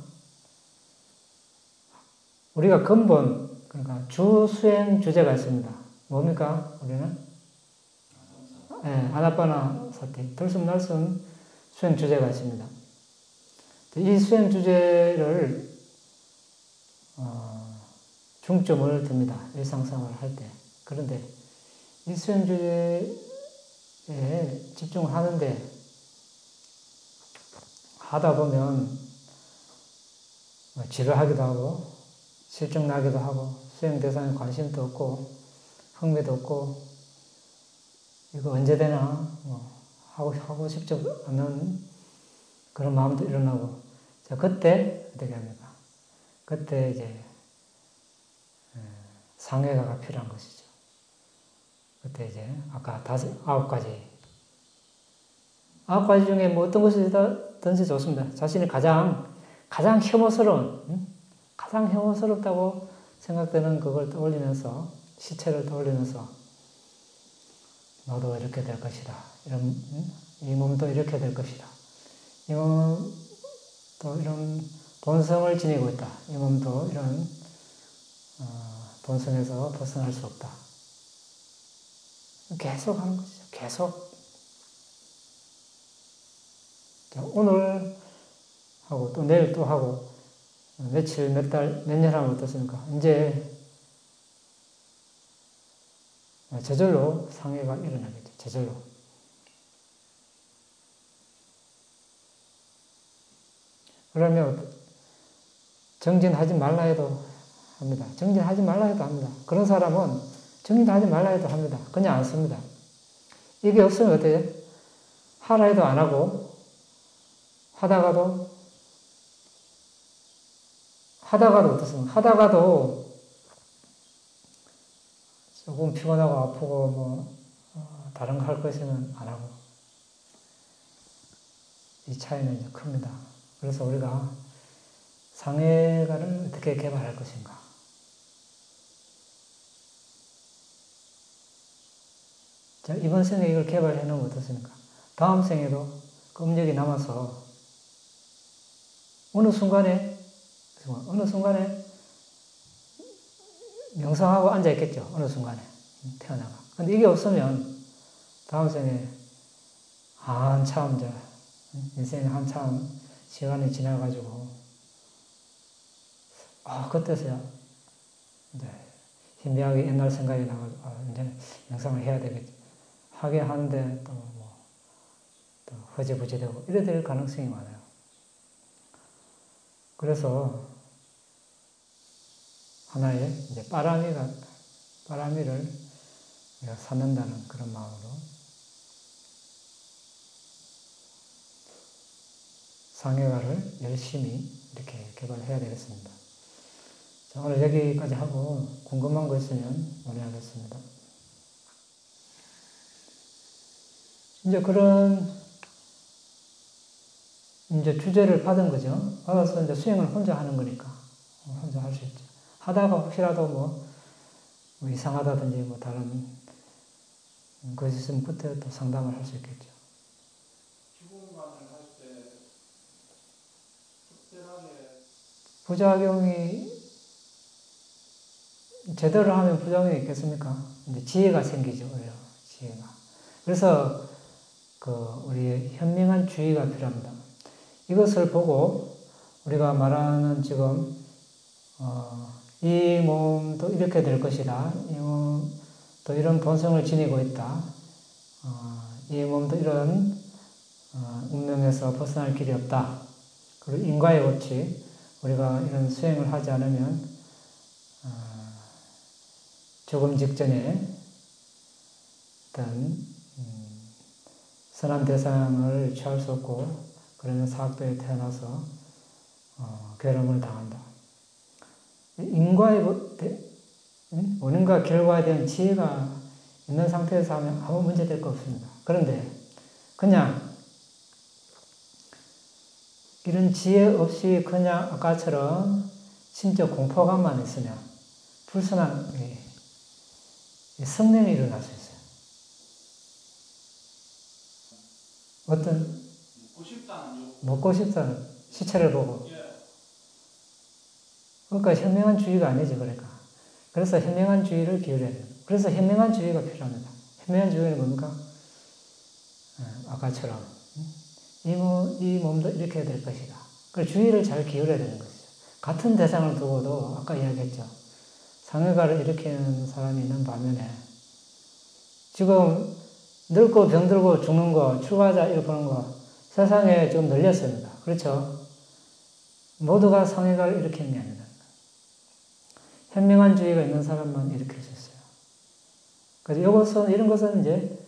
우리가 근본, 그러니까 주 수행 주제가 있습니다. 뭡니까? 우리는? 아나파나 사티, 들숨날숨 수행 주제가 있습니다. 이 수행 주제를 중점을 둡니다. 일상생활을 할 때. 그런데 이 수행 주제에 집중을 하는데 하다 보면 지루하기도 하고 실증나기도 하고 수행 대상에 관심도 없고 흥미도 없고 이거 언제 되나 하고 싶지 않은 그런 마음도 일어나고 자 그때 어떻게 합니까? 그때 이제 상해가가 필요한 것이죠. 그때 이제 아까 9가지 중에 뭐 어떤 것이든지 좋습니다. 자신이 가장 혐오스러운, 가장 혐오스럽다고 생각되는 그걸 떠올리면서, 시체를 떠올리면서, 너도 이렇게 될 것이다. 이 몸도 이렇게 될 것이다. 이 몸도 이런 본성을 지니고 있다. 이 몸도 이런 본성에서 벗어날 수 없다. 계속 하는 것이죠. 계속. 오늘 하고 또 내일 또 하고 며칠, 몇 달, 몇 년 하면 어떻습니까? 이제 저절로 상해가 일어나겠죠. 저절로. 그러면 정진하지 말라 해도 합니다. 정진하지 말라 해도 합니다. 그런 사람은 정진하지 말라 해도 합니다. 그냥 안 씁니다. 이게 없으면 어때요? 하라 해도 안 하고 하다가도 어떻습니까? 하다가도 조금 피곤하고 아프고 다른 거 할 것이면 안 하고 이 차이는 이제 큽니다. 그래서 우리가 상해가를 어떻게 개발할 것인가? 자, 이번 생에 이걸 개발해 놓으면 어떻습니까? 다음 생에도 그 업력이 남아서 어느 순간에 명상하고 앉아있겠죠. 어느 순간에 태어나가. 근데 이게 없으면 다음 생에 한참 인생에 한참 시간이 지나가지고 그때서야 이제 희미하게 옛날 생각이 나가지고 이제 명상을 해야 되겠지. 하게 하는데 또 허지부지 되고 이래 될 가능성이 많아요. 그래서 하나의 이제 빠라미를 우리가 삼는다는 그런 마음으로 상해가를 열심히 이렇게 개발해야 되겠습니다. 자, 오늘 여기까지 하고 궁금한 거 있으면 논의하겠습니다. 이제 그런 이제 주제를 받은 거죠. 받아서 이제 수행을 혼자 하는 거니까. 혼자 할 수 있죠. 하다가 혹시라도 뭐 이상하다든지 뭐 다른 것이 있으면 그때 또 상담을 할 수 있겠죠. 기본관을 할 때 특별하게 부작용이 제대로 하면 부작용이 있겠습니까? 이제 지혜가 생기죠, 오히려 지혜가. 그래서 우리 현명한 주의가 필요합니다. 이것을 보고 우리가 말하는 지금 이 몸도 이렇게 될 것이다. 이 몸도 이런 본성을 지니고 있다. 이 몸도 이런 운명에서 벗어날 길이 없다. 그리고 인과의 법칙, 우리가 이런 수행을 하지 않으면 죽음 직전에 어떤 선한 대상을 취할 수 없고 그러면 사학도에 태어나서 괴로움을 당한다. 인과의 원인과 결과에 대한 지혜가 있는 상태에서 하면 아무 문제 될 거 없습니다. 그런데 그냥 이런 지혜 없이 그냥 아까처럼 심적 공포감만 있으면 불순한 성능이 일어날 수 있어요. 어떤 먹고 싶다는 시체를 보고. 그러니까 현명한 주의가 아니지, 그러니까. 그래서 현명한 주의를 기울여야 돼요. 그래서 현명한 주의가 필요합니다. 현명한 주의는 뭡니까? 아까처럼 이 몸도 이렇게 될 것이다. 그 주의를 잘 기울여야 되는 것이죠. 같은 대상을 두고도 아까 이야기했죠. 상해가를 일으키는 사람이 있는 반면에 지금 늙고 병들고 죽는 거, 출가자 이렇게 보는 거 세상에 좀 널렸습니다. 그렇죠? 모두가 상해가를 일으키는 게 아니다. 현명한 주의가 있는 사람만 일으킬 수 있어요. 그래서 이런 것은 이제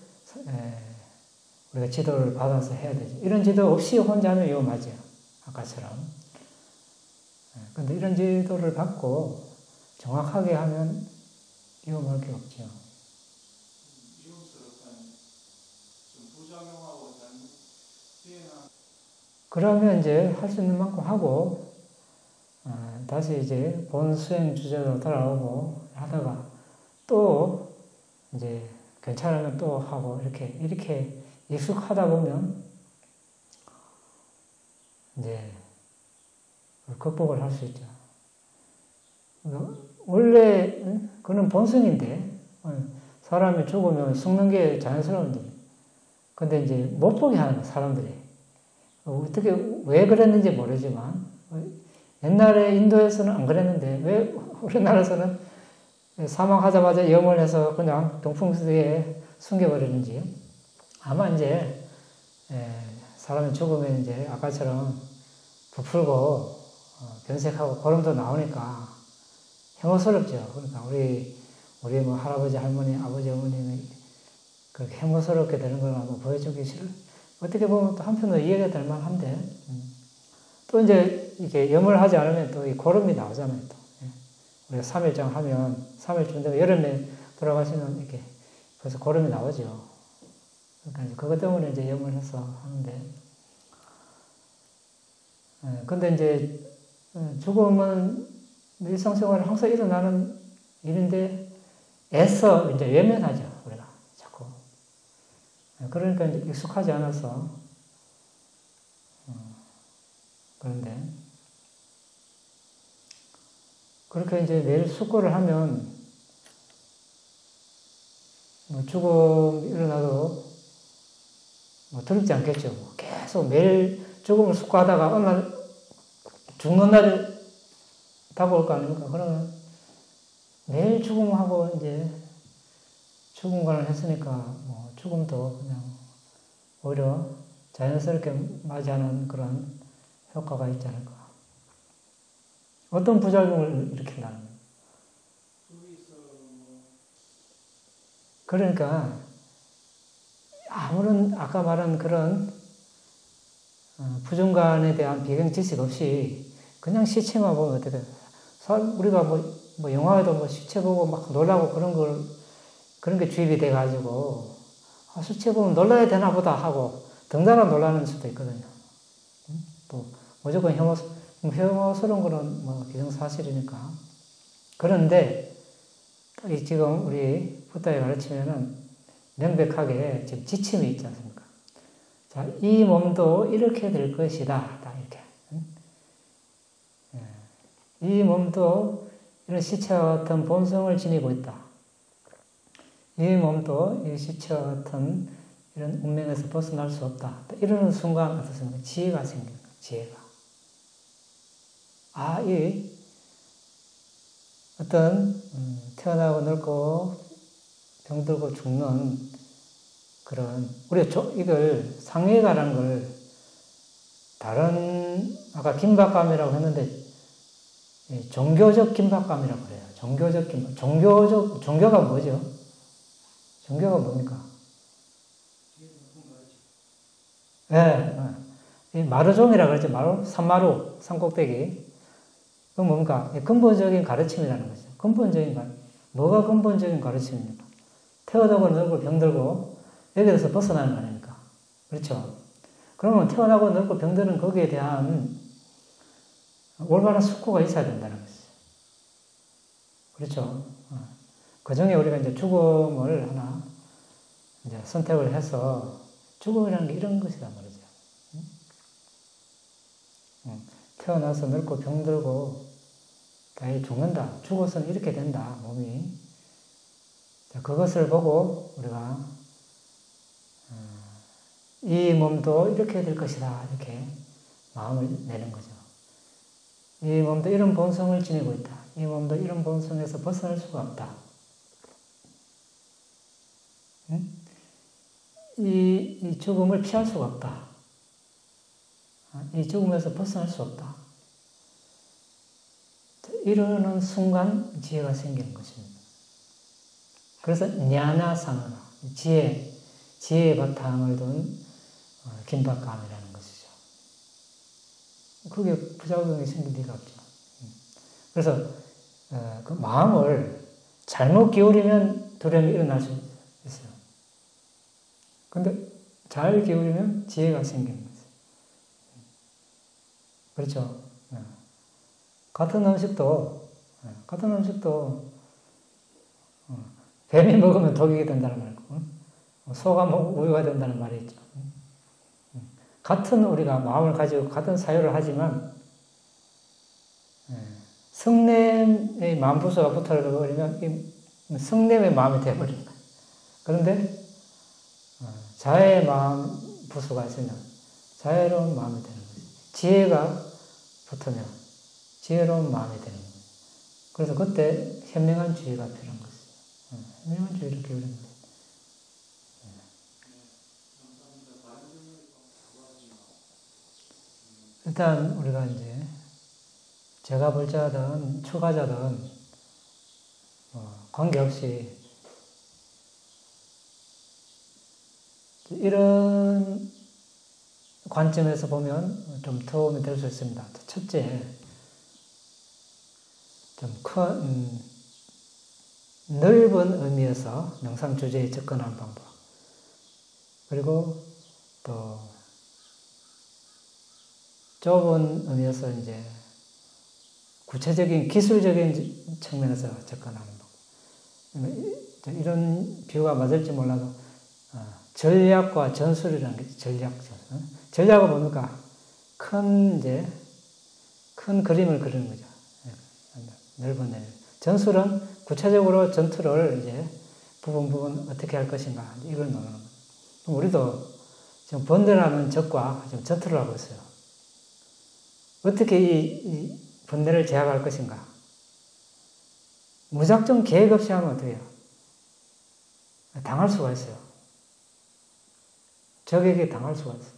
우리가 지도를 받아서 해야 되죠. 이런 지도 없이 혼자 하면 위험하죠. 아까처럼. 근데 이런 지도를 받고 정확하게 하면 위험할 게 없죠. 그러면 이제 할 수 있는 만큼 하고 다시 이제 본 수행 주제로 돌아오고 하다가 또 이제 괜찮으면 또 하고 이렇게 익숙하다 보면 이제 극복을 할 수 있죠. 원래 그는 본성인데 사람이 죽으면 죽는 게 자연스러운데 근데 이제 못 보게 하는 사람들이 어떻게 왜 그랬는지 모르지만 옛날에 인도에서는 안 그랬는데 왜 우리나라에서는 사망하자마자 염을 해서 그냥 동풍수에 숨겨버리는지 아마 이제 사람이 죽으면 이제 아까처럼 부풀고 변색하고 고름도 나오니까 혐오스럽죠. 그러니까 우리 뭐 할아버지, 할머니, 아버지, 어머님이 그렇게 혐오스럽게 되는 걸 한번 보여주기 싫어. 어떻게 보면 또 한편으로 이해가 될 만한데 또 이제 이렇게 염을 하지 않으면 또 이 고름이 나오잖아요. 또 우리가 3일장 하면 3일쯤 되면 여름에 돌아가시면 이렇게 벌써 고름이 나오죠. 그러니까 이제 그것 때문에 이제 염을 해서 하는데 근데 이제 죽음은 일상생활에 항상 일어나는 일인데 애써 이제 외면하죠, 우리가 자꾸. 그러니까 이제 익숙하지 않아서 그런데 그렇게 이제 매일 숙고를 하면 뭐 죽음이 일어나도 뭐 두렵지 않겠죠. 계속 매일 죽음을 숙고하다가 어느 날 죽는 날이 다가올 거 아닙니까? 그러면 매일 죽음하고 이제 죽음관을 했으니까 뭐 죽음도 그냥 오히려 자연스럽게 맞이하는 그런 효과가 있지 않을까. 어떤 부작용을 일으킨다는 거예요. 그러니까 아무런 아까 말한 그런 부중간에 대한 배경 지식 없이 그냥 시체만 보면 어떻게 돼요? 우리가 뭐 영화에도 뭐 시체 보고 막 놀라고 그런 게 주입이 돼가지고 시체 보면 놀라야 되나 보다 하고 덩달아 놀라는 수도 있거든요. 또 무조건 혐오스러운 거는 뭐 기정사실이니까. 그런데 지금 우리 붓다의 가르치면은 명백하게 지금 지침이 있지 않습니까? 자, 이 몸도 이렇게 될 것이다. 딱 이렇게. 이 몸도 이런 시체와 같은 본성을 지니고 있다. 이 몸도 이 시체와 같은 이런 운명에서 벗어날 수 없다. 이러는 순간 어떻습니까? 지혜가 생깁니다. 지혜가. 아, 이 어떤 태어나고 늙고 병들고 죽는 그런 우리가 이걸 상해가라는 걸 다른 아까 긴박감이라고 했는데 종교적 긴박감이라고 그래요. 종교적 긴박. 종교가 뭐죠? 종교가 뭡니까? 예, 네, 마루종이라고 그러죠. 산마루, 산꼭대기. 그건 뭡니까? 근본적인 가르침이라는 거죠. 뭐가 근본적인 가르침입니까? 태어나고 늙고 병들고 여기에서 벗어나는 거 아닙니까? 그렇죠? 그러면 태어나고 늙고 병드는 거기에 대한 올바른 숙고가 있어야 된다는 거죠. 그렇죠? 그 중에 우리가 이제 죽음을 하나 이제 선택을 해서 죽음이라는 게 이런 것이란 말이죠. 태어나서 늙고 병들고 다 죽는다. 죽어서는 이렇게 된다. 몸이. 그것을 보고 우리가 이 몸도 이렇게 될 것이다. 이렇게 마음을 내는 거죠. 이 몸도 이런 본성을 지니고 있다. 이 몸도 이런 본성에서 벗어날 수가 없다. 이 죽음을 피할 수가 없다. 이 죽음에서 벗어날 수 없다. 이러는 순간 지혜가 생기는 것입니다. 그래서 냐나상어가 지혜의 바탕을 둔 긴박감이라는 것이죠. 그게 부작용이 생길 리가 없죠. 그래서 그 마음을 잘못 기울이면 두려움이 일어날 수 있어요. 근데 잘 기울이면 지혜가 생기는 거죠. 그렇죠. 같은 음식도 뱀이 먹으면 독이 된다는 말이고 소가 먹으면 우유가 된다는 말이 있죠. 같은 우리가 마음을 가지고 같은 사유를 하지만 성냄의 마음 부수가 붙어버리면 성냄의 마음이 되어버립니다. 그런데 자애의 마음 부수가 있으면 자애로운 마음이 되는 거죠. 지혜가 붙으면 지혜로운 마음이 되는 거예요. 그래서 그때 현명한 주의가 필요한 거죠. 현명한 주의를 기울이는 거예요. 일단 우리가 이제 제가불자든 출가자든 관계없이 이런 관점에서 보면 좀 도움이 될 수 있습니다. 첫째, 좀 큰 넓은 의미에서 명상 주제에 접근하는 방법. 그리고 또 좁은 의미에서 이제 구체적인 기술적인 측면에서 접근하는 방법. 이런 비유가 맞을지 몰라도 전략과 전술이라는 게 전략은 뭡니까? 큰 그림을 그리는 거죠. 넓은 의미. 전술은 구체적으로 전투를 이제 부분 어떻게 할 것인가 이걸 노는 거예요. 우리도 지금 번뇌라는 적과 지금 전투를 하고 있어요. 어떻게 이 번뇌를 제압할 것인가? 무작정 계획 없이 하면 어떻게 해요? 당할 수가 있어요. 적에게 당할 수가 있어요.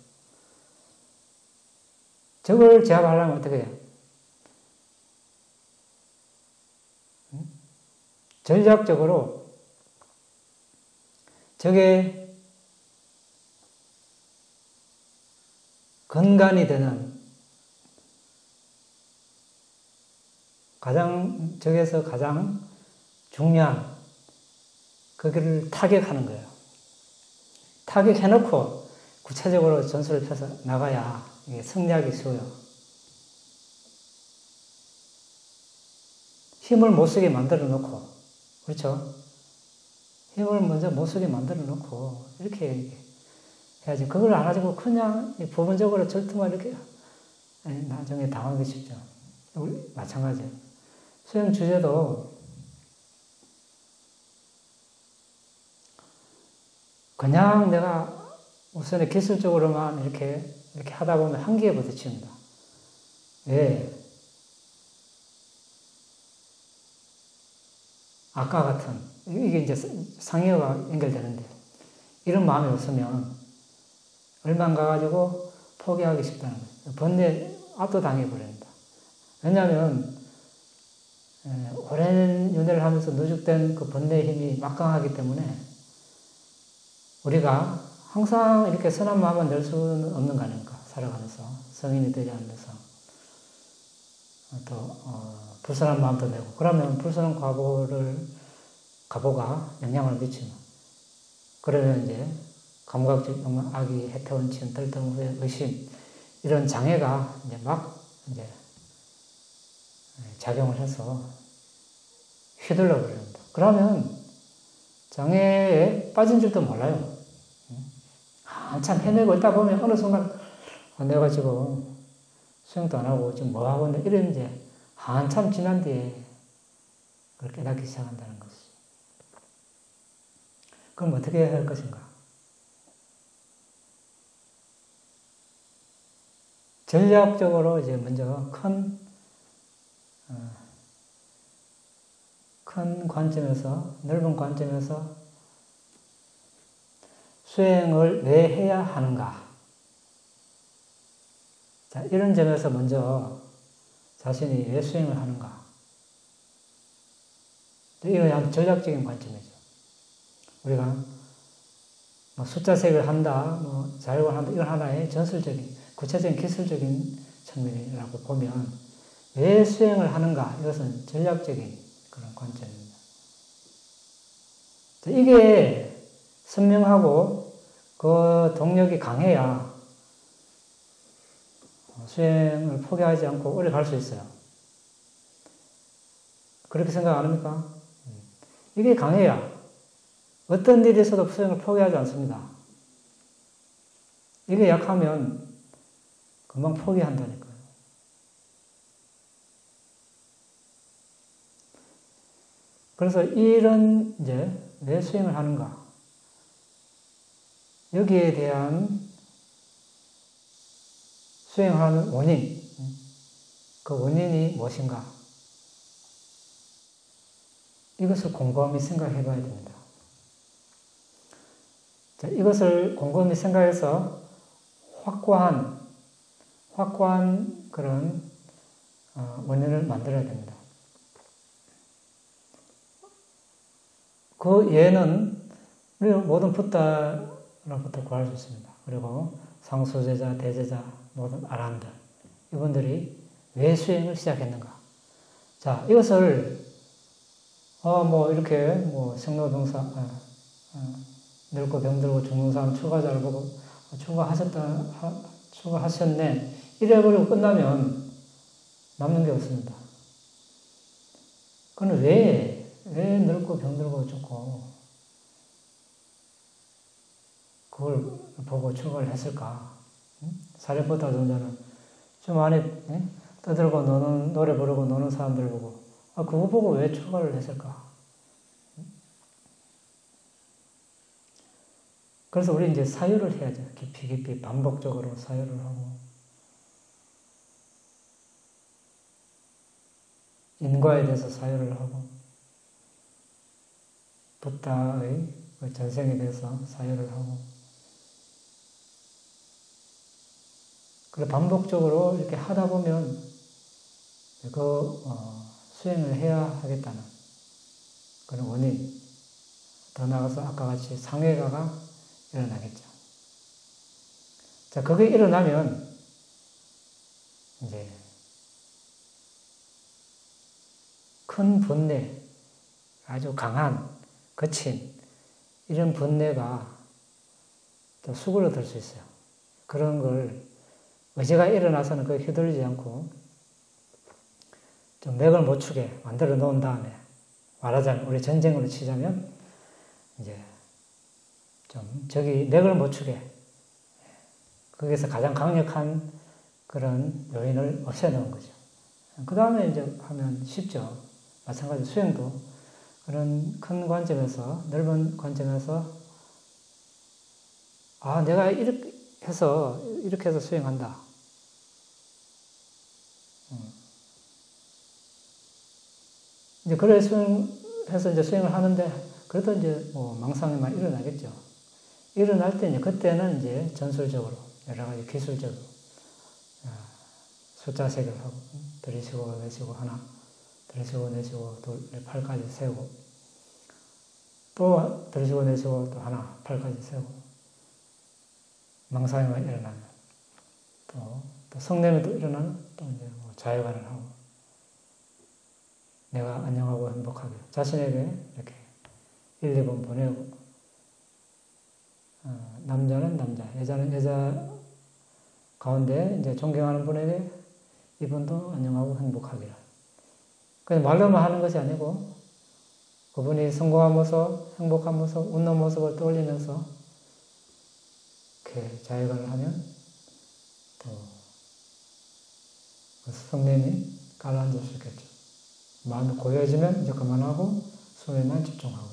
적을 제압하려면 어떻게 해요? 전략적으로 적의 근간이 되는 적에서 가장 중요한 거기를 타격하는 거예요. 타격해놓고 구체적으로 전술을 펴서 나가야 이게 승리하기 쉬워요. 힘을 못 쓰게 만들어 놓고, 그렇죠? 힘을 먼저 못 쓰게 만들어 놓고, 이렇게 해야지. 그걸 안 가지고 그냥 부분적으로 절투만 이렇게, 나중에 당하기 쉽죠. 우리 마찬가지예요. 수행 주제도 그냥 내가 우선에 기술적으로만 이렇게 하다 보면 한계에 부딪힙니다. 왜? 아까 같은, 이게 이제 상해가 연결되는데, 이런 마음이 없으면 얼만 가가지고 포기하기 쉽다는 거예요. 번뇌에 압도당해버립니다. 왜냐하면, 오랜 윤회를 하면서 누적된 그 번뇌의 힘이 막강하기 때문에 우리가 항상 이렇게 선한 마음을 낼 수는 없는 거 아닙니까? 살아가면서. 성인이 되지 않으면서. 또, 불선한 마음도 내고. 그러면 불선한 과보가 영향을 미치면. 그러면 이제, 감각적 욕망, 악의, 해태원침, 들등, 후회, 의심, 이런 장애가 이제 작용을 해서 휘둘러 버립니다. 그러면 장애에 빠진 줄도 몰라요. 한참 헤매고 있다 보면 어느 순간 내가 지금 수행도 안 하고 지금 뭐 하고 있는데 이런 이제 한참 지난 뒤에 그걸 깨닫기 시작한다는 것이. 그럼 어떻게 해야 할 것인가? 전략적으로 이제 먼저 큰 관점에서, 넓은 관점에서 수행을 왜 해야 하는가? 자, 이런 점에서 먼저 자신이 왜 수행을 하는가? 이건 전략적인 관점이죠. 우리가 뭐 숫자색을 한다, 뭐 자력을 한다, 이건 하나의 전술적인, 구체적인 기술적인 측면이라고 보면 왜 수행을 하는가? 이것은 전략적인 그런 관점입니다. 이게 선명하고 그 동력이 강해야 수행을 포기하지 않고 오래 갈 수 있어요. 그렇게 생각 안 합니까? 이게 강해야 어떤 일이 있어도 수행을 포기하지 않습니다. 이게 약하면 금방 포기한다니까요. 그래서 이런 이제 왜 수행을 하는가? 여기에 대한 수행하는 원인, 그 원인이 무엇인가? 이것을 곰곰이 생각해 봐야 됩니다. 자, 이것을 곰곰이 생각해서 확고한 그런 원인을 만들어야 됩니다. 그 예는 우리 모든 붓다로부터 구할 수 있습니다. 그리고 상수제자, 대제자, 모든 아란들, 이분들이 왜 수행을 시작했는가? 자, 이것을 이렇게 생로병사, 늙고 병들고 죽는 사람 출가자를 보고 출가하셨네. 이래버리고 끝나면 남는 게 없습니다. 그건 왜 늙고 병들고 죽고 그걸 보고 출가를 했을까? 사리푸트라 존자는 좀 안에 떠들고 노는, 노래 부르고 노는 사람들 보고 그거 보고 왜 출가를 했을까? 그래서 우리 이제 사유를 해야죠. 깊이 반복적으로 사유를 하고 인과에 대해서 사유를 하고 붓다의 전생에 대해서 사유를 하고 그래 반복적으로 이렇게 하다 보면 수행을 해야 하겠다는 그런 원인, 더 나아가서 아까 같이 상회가가 일어나겠죠. 자, 그게 일어나면 이제 큰 번뇌, 아주 강한, 거친 이런 번뇌가 또 수그러들 수 있어요. 그런 걸 의지가 일어나서는 그걸 휘둘리지 않고 좀 맥을 못 추게 만들어 놓은 다음에 말하자면 우리 전쟁으로 치자면 이제 좀 저기 맥을 못 추게 거기서 가장 강력한 그런 요인을 없애놓은 거죠. 그 다음에 이제 하면 쉽죠. 마찬가지로 수행도 그런 큰 관점에서, 넓은 관점에서, 아, 내가 이렇게 해서 수행한다. 이제 그래 수행해서 이제 수행을 하는데, 그래도 이제 뭐 망상이만 일어나겠죠. 일어날 때 이제 그때는 이제 전술적으로, 여러 가지 기술적으로, 숫자 세개를 하고, 들이쉬고 내쉬고 하나, 들이쉬고 내쉬고 둘, 팔까지 세우고, 또 들이쉬고 내쉬고 또 하나, 팔까지 세우고, 망상이만 일어나면, 또 성냄이 또 일어나면 또 이제 뭐 자해관을 하고, 내가 안녕하고 행복하게 자신에게 이렇게 1, 2번 보내고, 남자는 남자, 여자는 여자 가운데 이제 존경하는 분에게 이분도 안녕하고 행복하기를. 그냥 말로만 하는 것이 아니고 그분이 성공한 모습, 행복한 모습, 웃는 모습을 떠올리면서 이렇게 자해관을 하면 또 그 성냄이 가라앉을 수 있겠죠. 마음이 고요해지면 이제 그만하고 수면만 집중하고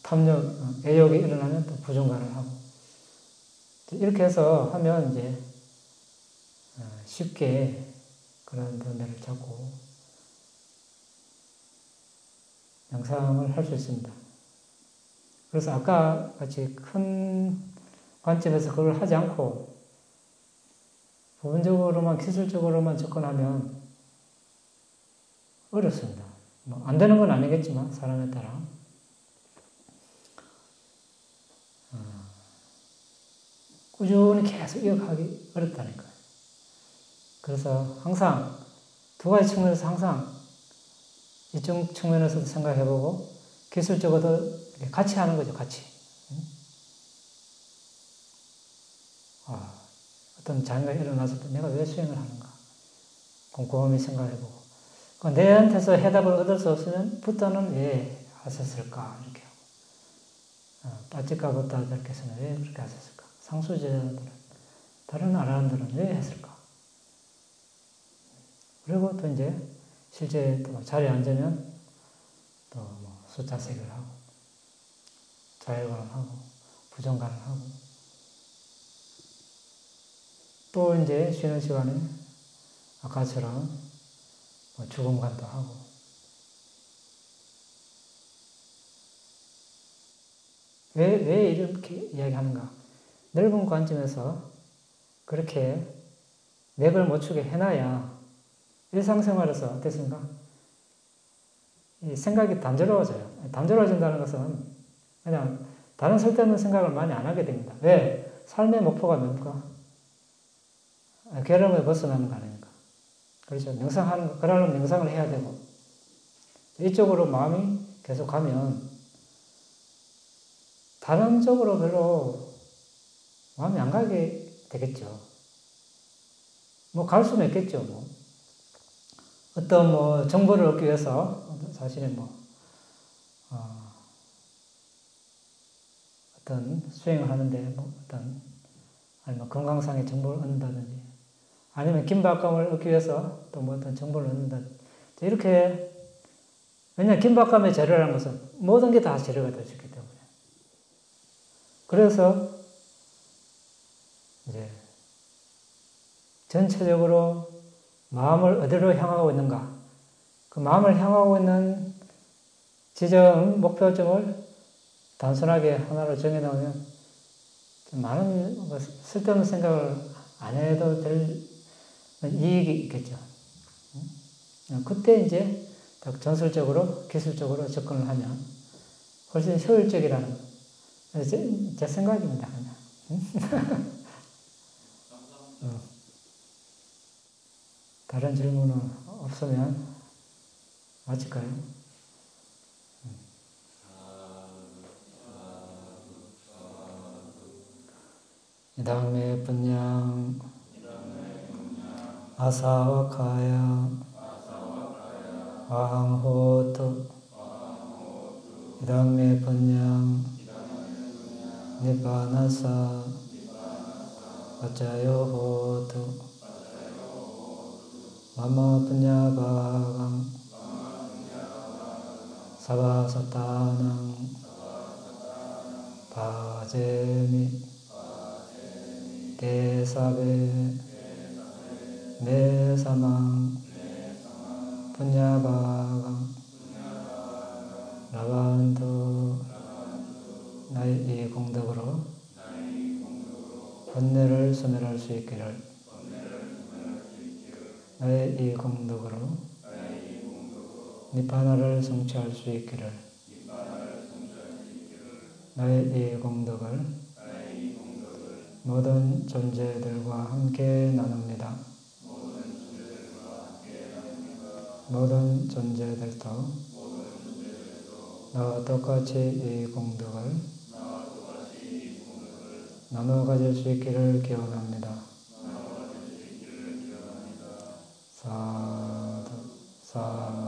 탐욕, 애욕이 일어나면 또 부정관을 하고 이렇게 해서 하면 이제 쉽게 그런 변화를 잡고 명상을 할 수 있습니다. 그래서 아까 같이 큰 관점에서 그걸 하지 않고 부분적으로만 기술적으로만 접근하면 어렵습니다. 뭐 안 되는 건 아니겠지만 사람에 따라 꾸준히 계속 이어가기 어렵다니까요. 그래서 항상 두 가지 측면에서 항상 이쪽 측면에서도 생각해보고 기술적으로도 같이 하는 거죠. 같이. 어떤 장애가 일어났을 때 내가 왜 수행을 하는가 곰곰이 생각해보고 내한테서 해답을 얻을 수 없으면 부터는 왜 하셨을까 이렇게 하고 빠찌까부터 저렇게서는 왜 그렇게 하셨을까 상수제자들은 다른 아라한들은 왜 했을까 그리고 또 이제 실제 또 자리에 앉으면 또 뭐 숫자 세개를 하고 자해관을 하고 부정관을 하고 또 이제 쉬는 시간에 아까처럼 뭐 죽음관도 하고 왜 이렇게 이야기하는가 넓은 관점에서 그렇게 맥을 못 추게 해놔야 일상생활에서 어땠습니까? 이 생각이 단조로워져요. 단조로워진다는 것은 그냥 다른 쓸데없는 생각을 많이 안 하게 됩니다. 왜? 삶의 목표가 뭡니까? 괴로움에 벗어나는 거 아닙니까? 그렇죠. 명상하는 거, 그러려면 명상을 해야 되고 이쪽으로 마음이 계속 가면 다른 쪽으로 별로 마음이 안 가게 되겠죠. 뭐 갈 수는 있겠죠. 뭐 어떤 뭐 정보를 얻기 위해서 자신의 뭐 어떤 수행을 하는데 뭐 어떤 아니면 건강상의 정보를 얻는다든지 아니면 긴박감을 얻기 위해서 또 뭐 어떤 정보를 얻는다든지 이렇게 왜냐하면 긴박감의 재료라는 것은 모든 게 다 재료가 될 수 있기 때문에 그래서 이제 전체적으로 마음을 어디로 향하고 있는가 그 마음을 향하고 있는 지점, 목표점을 단순하게 하나로 정해놓으면 많은 쓸데없는 생각을 안 해도 될 이익이 있겠죠. 그때 이제 전술적으로, 기술적으로 접근을 하면 훨씬 효율적이라는 제 생각입니다. 그냥. 다른 질문은 없으면 마칠까요? 이담메 분양 아사와카야 와항호토 이담메 분양 니바나사 pacayohotu mama punyabhagang savasatanang bhajemi tesabe mesamang punyabhagang 라반도 나의 이 공덕으로 번뇌를 소멸할 수 있기를 나의 이 공덕으로 니바나를 성취할 수 있기를 나의 이 공덕을 모든 존재들과 함께 나눕니다. 모든 존재들도 나와 똑같이 이 공덕을 나눠 가질 수 있기를 기원합니다. 사두, 사두.